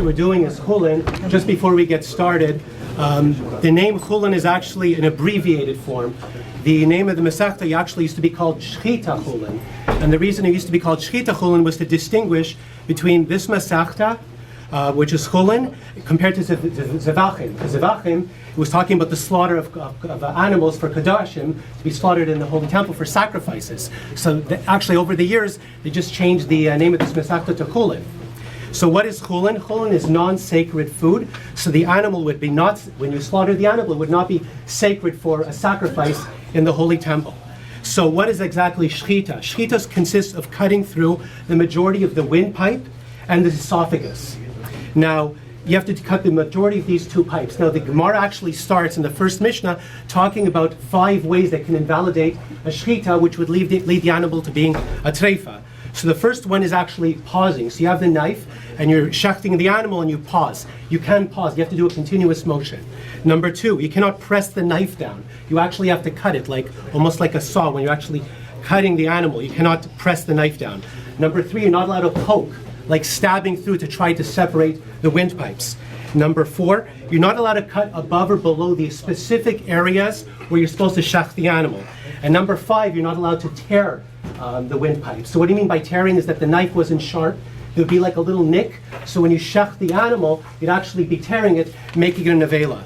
we're doing is Chulin. Just before we get started, the name Chulin is actually an abbreviated form. The name of the Masechta actually used to be called Shchita Chulin. And the reason it used to be called Shchita Chulin was to distinguish between this Masechta, which is Chulin, compared to Zevachim. Because Zevachim was talking about the slaughter of animals for Kedoshim to be slaughtered in the Holy Temple for sacrifices. So actually over the years, they just changed the name of this Masechta to Chulin. So what is Chulin? Chulin is non-sacred food. So the animal would be not, when you slaughter the animal, it would not be sacred for a sacrifice in the Holy Temple. So what is exactly Shchita? Shchita consists of cutting through the majority of the windpipe and the esophagus. Now, you have to cut the majority of these two pipes. Now, the Gemara actually starts in the first Mishnah talking about 5 ways that can invalidate a Shchita, which would lead the animal to being a treifa. So the first one is actually pausing. So you have the knife and you're shechting the animal and you pause. You can pause. You have to do a continuous motion. Number 2, you cannot press the knife down. You actually have to cut it almost like a saw when you're actually cutting the animal. You cannot press the knife down. Number 3, you're not allowed to poke, like stabbing through to try to separate the windpipes. Number 4, you're not allowed to cut above or below the specific areas where you're supposed to shech the animal. And number 5, you're not allowed to tear the windpipe. So what do you mean by tearing is that the knife wasn't sharp. It would be like a little nick. So when you shech the animal, you'd actually be tearing it, making it a nevela.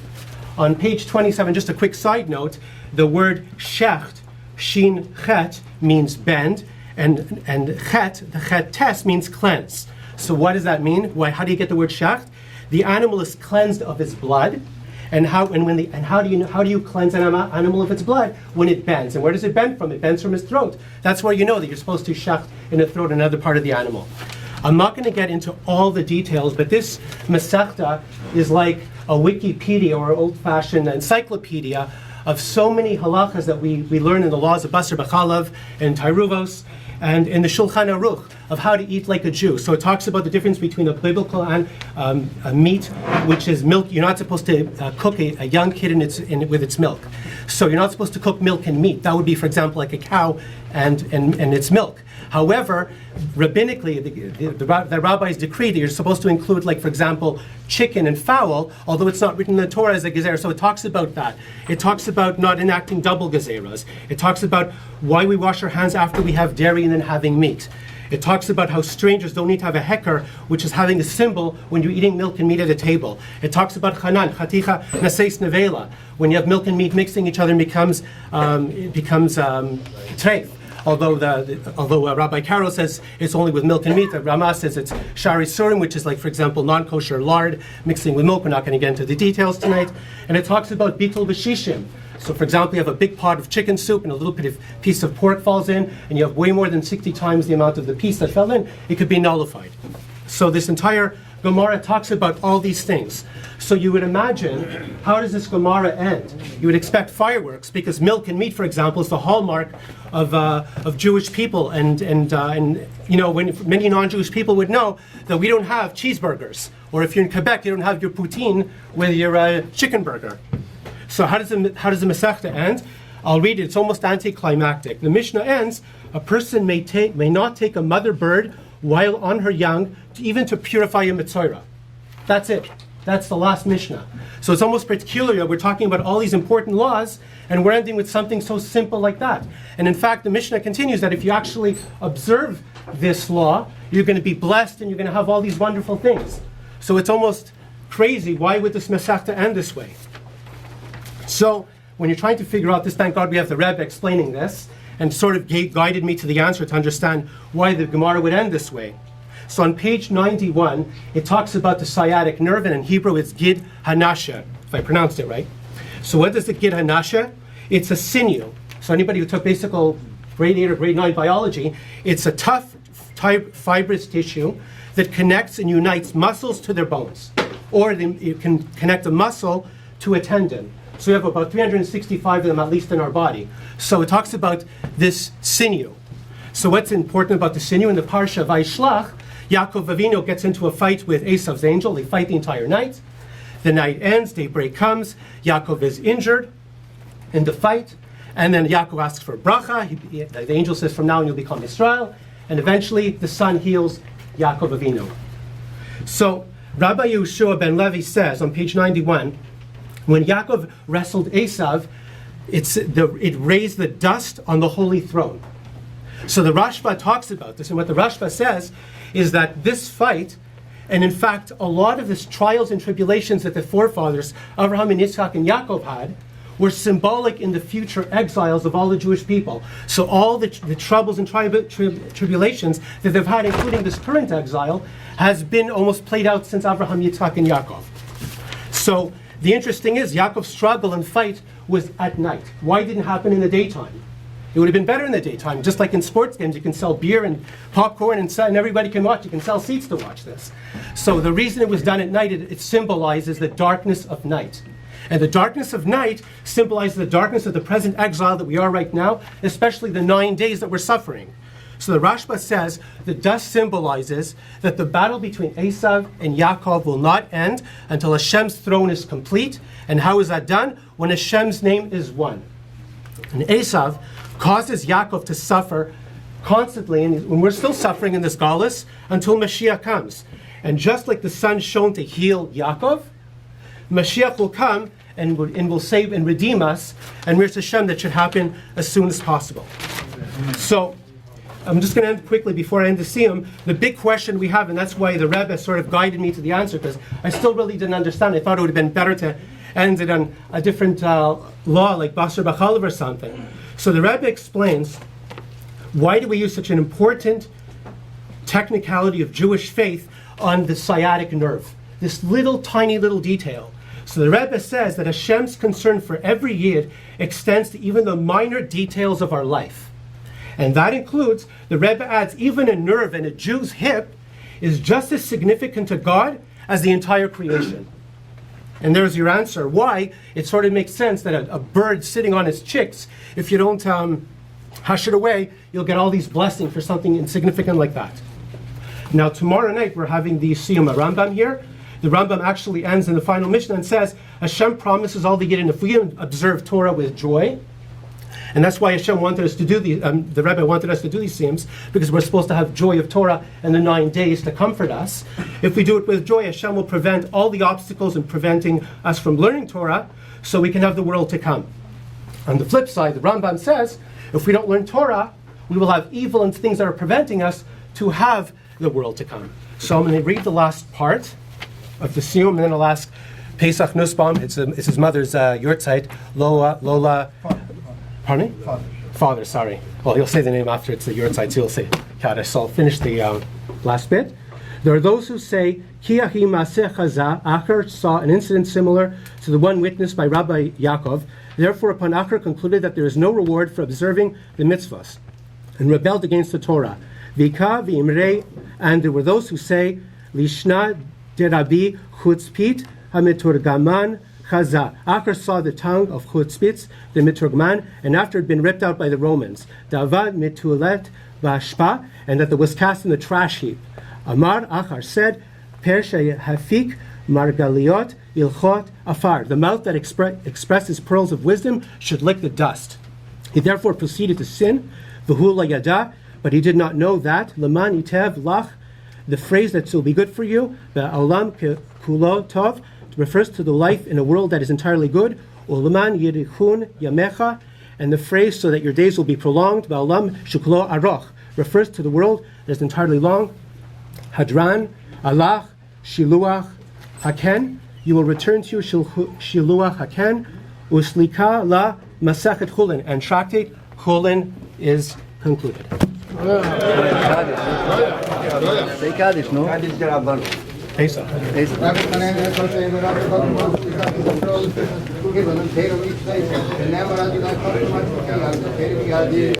On page 27, just a quick side note, the word shecht, shin chet, means bend, and chet, the chet tes, means cleanse. So what does that mean? How do you get the word shecht? The animal is cleansed of its blood. And how do you cleanse an animal of its blood? When it bends. And where does it bend from? It bends from its throat. That's where you know that you're supposed to shecht in the throat, another part of the animal. I'm not going to get into all the details, but this Masechta is like a Wikipedia or old-fashioned encyclopedia of so many halachas that we learn in the laws of Basar B'chalav and Tairuvos and in the Shulchan Aruch of how to eat like a Jew. So it talks about the difference between a biblical and a meat, which is milk. You're not supposed to cook a young kid with its milk. So you're not supposed to cook milk and meat. That would be, for example, like a cow and its milk. However, rabbinically, the rabbis decree that you're supposed to include, like, for example, chicken and fowl, although it's not written in the Torah as a gezerah. So it talks about that. It talks about not enacting double gezerahs. It talks about why we wash our hands after we have dairy and then having meat. It talks about how strangers don't need to have a heker, which is having a symbol when you're eating milk and meat at a table. It talks about chanan, chaticha, naseis nevela. When you have milk and meat mixing each other, it becomes treif. Although Rabbi Caro says it's only with milk and meat, Rama says it's shari surim, which is like, for example, non-kosher lard mixing with milk. We're not going to get into the details tonight. And it talks about bitul v'shishim. So, for example, you have a big pot of chicken soup and a little bit of piece of pork falls in, and you have way more than 60 times the amount of the piece that fell in, it could be nullified. So this entire Gemara talks about all these things. So you would imagine, how does this Gemara end? You would expect fireworks, because milk and meat, for example, is the hallmark of Jewish people, and you know, when many non-Jewish people would know that we don't have cheeseburgers, or if you're in Quebec, you don't have your poutine with your chicken burger. So how does the Masechta end? I'll read it. It's almost anticlimactic. The Mishnah ends: a person may not take a mother bird while on her young, even to purify a mitzvah. That's it. That's the last Mishnah. So it's almost peculiar. We're talking about all these important laws, and we're ending with something so simple like that. And in fact, the Mishnah continues that if you actually observe this law, you're going to be blessed and you're going to have all these wonderful things. So it's almost crazy. Why would this Masechta end this way? So when you're trying to figure out this, thank God we have the Rebbe explaining this, and sort of guided me to the answer to understand why the Gemara would end this way. So on page 91, it talks about the sciatic nerve, and in Hebrew it's Gid Hanasha, if I pronounced it right. So what is the Gid Hanasha? It's a sinew. So anybody who took basic grade 8 or grade 9 biology, it's a tough, fibrous tissue that connects and unites muscles to their bones. Or it can connect a muscle to a tendon. So we have about 365 of them, at least in our body. So it talks about this sinew. So what's important about the sinew? In the Parsha of Vaishlach, Yaakov Avinu gets into a fight with Esav's angel. They fight the entire night. The night ends, daybreak comes, Yaakov is injured in the fight, and then Yaakov asks for bracha. The angel says, from now on you'll become Israel, and eventually the sun heals Yaakov Avinu. So Rabbi Yehoshua ben Levi says on page 91, when Yaakov wrestled Esav, it raised the dust on the holy throne. So the Rashba talks about this, and what the Rashba says is that this fight, and in fact a lot of the trials and tribulations that the forefathers, Abraham and Yitzchak and Yaakov had, were symbolic in the future exiles of all the Jewish people. So all the troubles and tribulations that they've had, including this current exile, has been almost played out since Abraham, Yitzchak, and Yaakov. So the interesting is, Yaakov's struggle and fight was at night. Why didn't it happen in the daytime? It would have been better in the daytime. Just like in sports games, you can sell beer and popcorn and everybody can watch. You can sell seats to watch this. So the reason it was done at night, it symbolizes the darkness of night. And the darkness of night symbolizes the darkness of the present exile that we are right now, especially the 9 days that we're suffering. So the Rashba says the dust symbolizes that the battle between Esav and Yaakov will not end until Hashem's throne is complete. And how is that done? When Hashem's name is one. And Esav causes Yaakov to suffer constantly, and when we're still suffering in this galus, until Mashiach comes. And just like the sun shone to heal Yaakov, Mashiach will come and will save and redeem us, and Mir Hashem, that should happen as soon as possible. So, I'm just going to end quickly before I end the Siyum. The big question we have, and that's why the Rebbe sort of guided me to the answer, because I still really didn't understand. I thought it would have been better to end it on a different law, like Basar B'Chalav or something. So the Rebbe explains, why do we use such an important technicality of Jewish faith on the sciatic nerve? This little tiny little detail. So the Rebbe says that Hashem's concern for every Yid extends to even the minor details of our life. And that includes, the Rebbe adds, even a nerve in a Jew's hip is just as significant to God as the entire creation. And there's your answer. Why? It sort of makes sense that a bird sitting on its chicks, if you don't hush it away, you'll get all these blessings for something insignificant like that. Now tomorrow night we're having the סיום Rambam here. The Rambam actually ends in the final Mishnah and says, Hashem promises all the Yidden if we observe Torah with joy. And that's why Hashem wanted us to do the Rebbe wanted us to do these Siyums, because we're supposed to have joy of Torah in the 9 days to comfort us. If we do it with joy, Hashem will prevent all the obstacles in preventing us from learning Torah, so we can have the world to come. On the flip side, the Rambam says, if we don't learn Torah, we will have evil and things that are preventing us to have the world to come. So I'm going to read the last part of the סיום, and then I'll ask Pesach Nussbaum, it's his mother's yurtzeit, Lola, pardon me? Father, sorry. Well, he'll say the name after it's the yurtzeit, so he'll say Kaddish. So I'll finish the last bit. There are those who say, Ki ahi maaseh chaza, Acher saw an incident similar to the one witnessed by Rabbi Yaakov. Therefore, upon Acher concluded that there is no reward for observing the mitzvahs, and rebelled against the Torah. Vika v'imrei, and there were those who say, Lishna de Rabbi chutzpit hamiturgaman chaza. Acher saw the tongue of chutzpitz, the miturgman, and after it had been ripped out by the Romans. Davad mitulet b'ashpa, and that it was cast in the trash heap. Amar Acher said, Per hafik margaliot ilchot afar. The mouth that expresses pearls of wisdom should lick the dust. He therefore proceeded to sin, v'hu la yada, but he did not know that, leman itev lach, the phrase that will be good for you, ba'olam kulo tov, refers to the life in a world that is entirely good, uleman yirichun yamecha, and the phrase so that your days will be prolonged, ba'olam shuklo aroch, refers to the world that is entirely long, hadran, alach, shiluach, haken, you will return to shiluach haken, uslika la masechet Xulin, and tractate Xulin is concluded. Say Kaddish, no? Pesach.